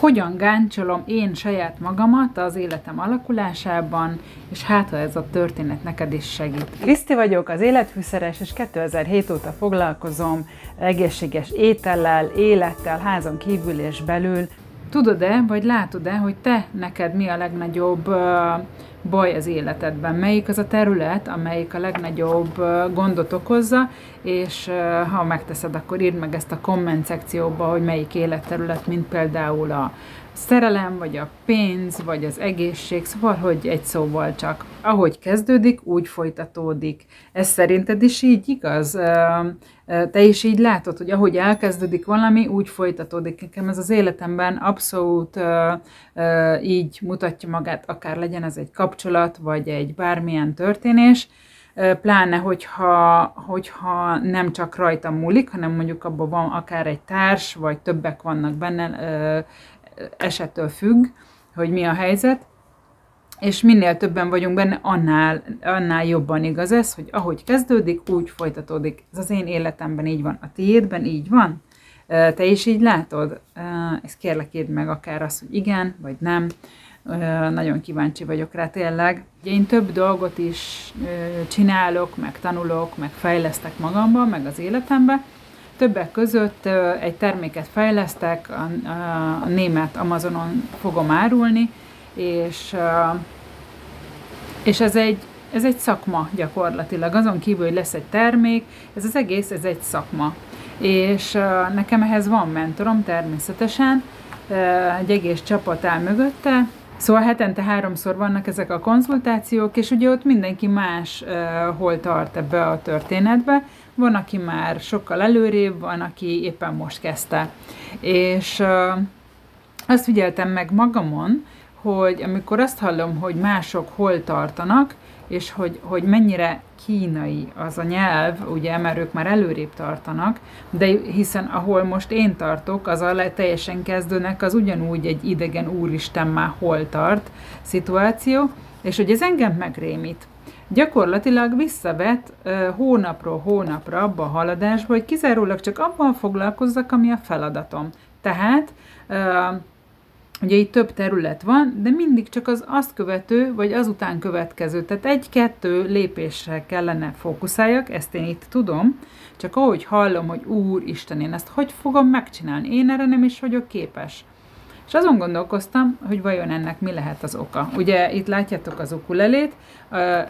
Hogyan gáncsolom én saját magamat az életem alakulásában, és hát ha ez a történet neked is segít. Kriszti vagyok, az életfűszeres, és 2007 óta foglalkozom egészséges étellel, élettel, házon kívül és belül. Tudod-e, vagy látod-e, hogy neked mi a legnagyobb baj az életedben? Melyik az a terület, amelyik a legnagyobb gondot okozza, és ha megteszed, akkor írd meg ezt a komment szekcióba, hogy melyik életterület, mint például a szerelem, vagy a pénz, vagy az egészség, szóval, hogy egy szóval csak. Ahogy kezdődik, úgy folytatódik. Ez szerinted is így igaz? Te is így látod, hogy ahogy elkezdődik valami, úgy folytatódik. Nekem ez az életemben abszolút így mutatja magát, akár legyen ez egy kapcsolat, vagy egy bármilyen történés, pláne, hogyha nem csak rajtam múlik, hanem mondjuk abban van akár egy társ, vagy többek vannak benne, esettől függ, hogy mi a helyzet, és minél többen vagyunk benne, annál jobban igaz ez, hogy ahogy kezdődik, úgy folytatódik. Ez az én életemben így van. A tiédben így van? Te is így látod? Ezt kérlek írd meg akár azt, hogy igen, vagy nem. Nagyon kíváncsi vagyok rá tényleg. Én több dolgot is csinálok, meg tanulok, meg fejlesztek magamban, meg az életemben. Többek között egy terméket fejlesztek, a német Amazonon fogom árulni, és ez egy szakma gyakorlatilag. Azon kívül, hogy lesz egy termék, ez az egész, ez egy szakma. És nekem ehhez van mentorom természetesen, egy egész csapat áll mögötte, szóval hetente 3-szor vannak ezek a konzultációk, és ugye ott mindenki más hol tart ebbe a történetbe. Van, aki már sokkal előrébb, van, aki éppen most kezdte. És azt figyeltem meg magamon, hogy amikor azt hallom, hogy mások hol tartanak, és hogy mennyire kínai az a nyelv, ugye, mert ők már előrébb tartanak, de hiszen ahol most én tartok, az a teljesen kezdőnek, az ugyanúgy egy idegen úristen már hol tart szituáció, és hogy ez engem megrémít. Gyakorlatilag visszavet hónapról hónapra abba a haladásba, hogy kizárólag csak abban foglalkozzak, ami a feladatom. Tehát ugye itt több terület van, de mindig csak az azt követő, vagy azután következő. Tehát 1-2 lépésre kellene fókuszáljak, ezt én itt tudom, csak ahogy hallom, hogy úristen, én ezt hogy fogom megcsinálni? Én erre nem is vagyok képes. És azon gondolkoztam, hogy vajon ennek mi lehet az oka. Ugye itt látjátok az ukulelét,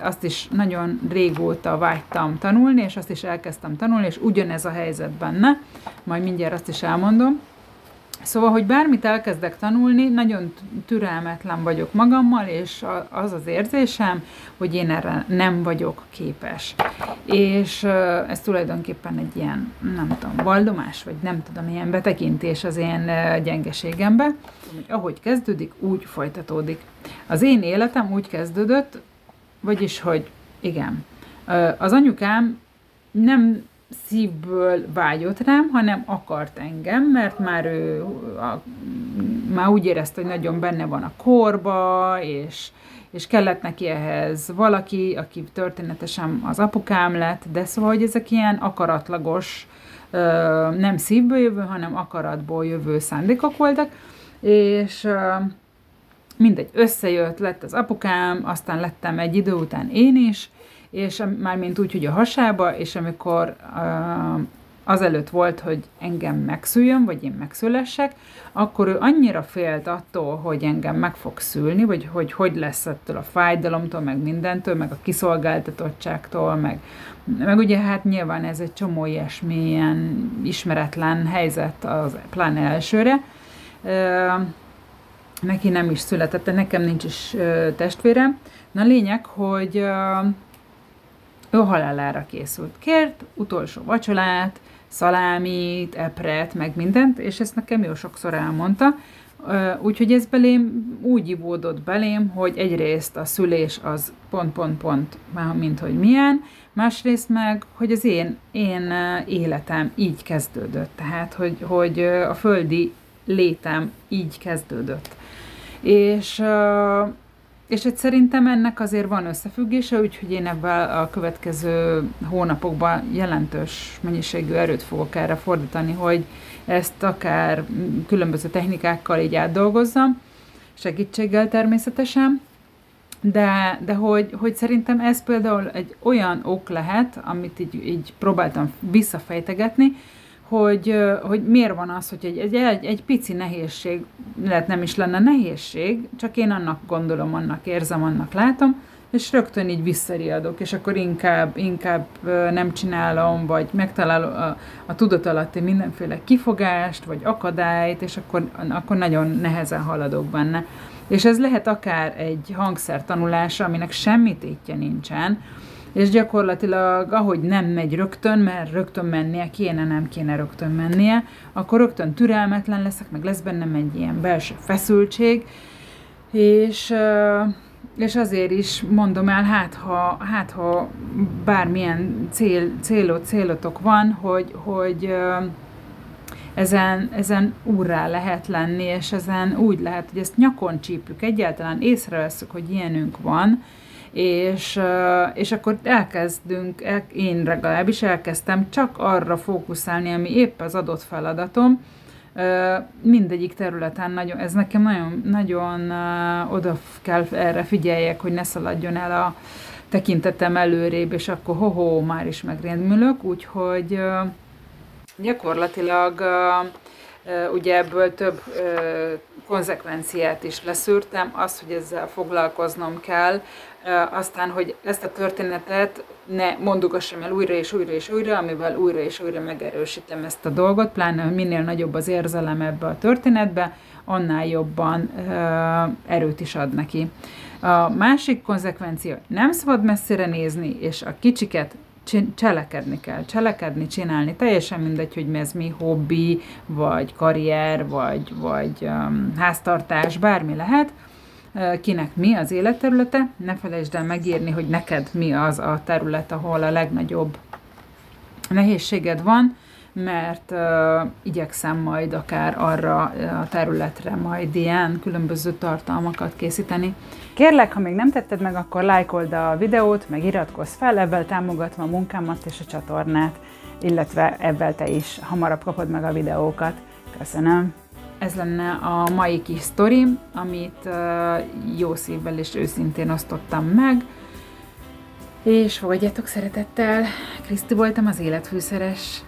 azt is nagyon régóta vágytam tanulni, és azt is elkezdtem tanulni, és ugyanez a helyzet benne, majd mindjárt azt is elmondom. Szóval, hogy bármit elkezdek tanulni, nagyon türelmetlen vagyok magammal, és az az érzésem, hogy én erre nem vagyok képes. És ez tulajdonképpen egy ilyen, nem tudom, vallomás, vagy nem tudom, ilyen betekintés az én gyengeségembe, hogy ahogy kezdődik, úgy folytatódik. Az én életem úgy kezdődött, vagyis, hogy igen, az anyukám nem szívből vágyott rám, hanem akart engem, mert már ő már úgy érezte, hogy nagyon benne van a korba, és kellett neki ehhez valaki, aki történetesen az apukám lett, de szóval, hogy ezek ilyen akaratlagos, nem szívből jövő, hanem akaratból jövő szándékok voltak, és mindegy, összejött, lett az apukám, aztán lettem egy idő után én is, és mármint úgy, hogy a hasába, és amikor azelőtt volt, hogy engem megszüljön, vagy én megszülessek, akkor ő annyira félt attól, hogy engem meg fog szülni, vagy hogy lesz ettől a fájdalomtól, meg mindentől, meg a kiszolgáltatottságtól, meg ugye hát nyilván ez egy csomó ilyesmilyen ismeretlen helyzet, az pláne elsőre. Neki nem is született, de nekem nincs is testvérem. Na lényeg, hogy ő halálára készült. Kért utolsó vacsorát, szalámit, epret, meg mindent, és ezt nekem jó sokszor elmondta. Úgyhogy ez belém úgy ivódott belém, hogy egyrészt a szülés az pont, mint hogy milyen, másrészt meg, hogy az én életem így kezdődött. Tehát, hogy a földi létem így kezdődött. És hogy szerintem ennek azért van összefüggése, úgyhogy én ebben a következő hónapokban jelentős mennyiségű erőt fogok erre fordítani, hogy ezt akár különböző technikákkal így átdolgozzam, segítséggel természetesen, de hogy szerintem ez például egy olyan ok lehet, amit így próbáltam visszafejtegetni, hogy miért van az, hogy egy pici nehézség, lehet nem is lenne nehézség, csak én annak gondolom, annak érzem, annak látom, és rögtön így visszariadok, és akkor inkább nem csinálom, vagy megtalálom a tudatalatti mindenféle kifogást, vagy akadályt, és akkor nagyon nehezen haladok benne. És ez lehet akár egy hangszer tanulása, aminek semmi tétje nincsen, és gyakorlatilag, ahogy nem megy rögtön, mert rögtön mennie kéne, nem kéne rögtön mennie, akkor rögtön türelmetlen leszek, meg lesz bennem egy ilyen belső feszültség, és azért is mondom el, hát ha bármilyen célotok van, hogy ezen úrrá lehet lenni, és ezen úgy lehet, hogy ezt nyakon csípjük, egyáltalán észreveszünk, hogy ilyenünk van, és akkor én legalábbis elkezdtem csak arra fókuszálni, ami épp az adott feladatom, mindegyik területen ez nekem nagyon oda kell erre figyeljek, hogy ne szaladjon el a tekintetem előrébb, és akkor már is megrémülök, úgyhogy gyakorlatilag ugye ebből több konzekvenciát is leszűrtem, az, hogy ezzel foglalkoznom kell, aztán, hogy ezt a történetet ne mondogassam el újra és újra és újra, amivel újra és újra megerősítem ezt a dolgot, pláne minél nagyobb az érzelem ebbe a történetbe, annál jobban erőt is ad neki. A másik konzekvencia, nem szabad messzire nézni, és a kicsiket cselekedni kell, csinálni. Teljesen mindegy, hogy ez mi, hobbi, vagy karrier, vagy háztartás, bármi lehet, kinek mi az életterülete, ne felejtsd el megírni, hogy neked mi az a terület, ahol a legnagyobb nehézséged van, mert igyekszem majd akár arra a területre majd ilyen különböző tartalmakat készíteni. Kérlek, ha még nem tetted meg, akkor lájkold a videót, meg iratkozz fel, ebben támogatva a munkámat és a csatornát, illetve ebben te is hamarabb kapod meg a videókat. Köszönöm! Ez lenne a mai kis sztorim, amit jó szívvel és őszintén osztottam meg, és fogadjátok szeretettel, Kriszti voltam, az életfűszeres.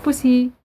Puszi!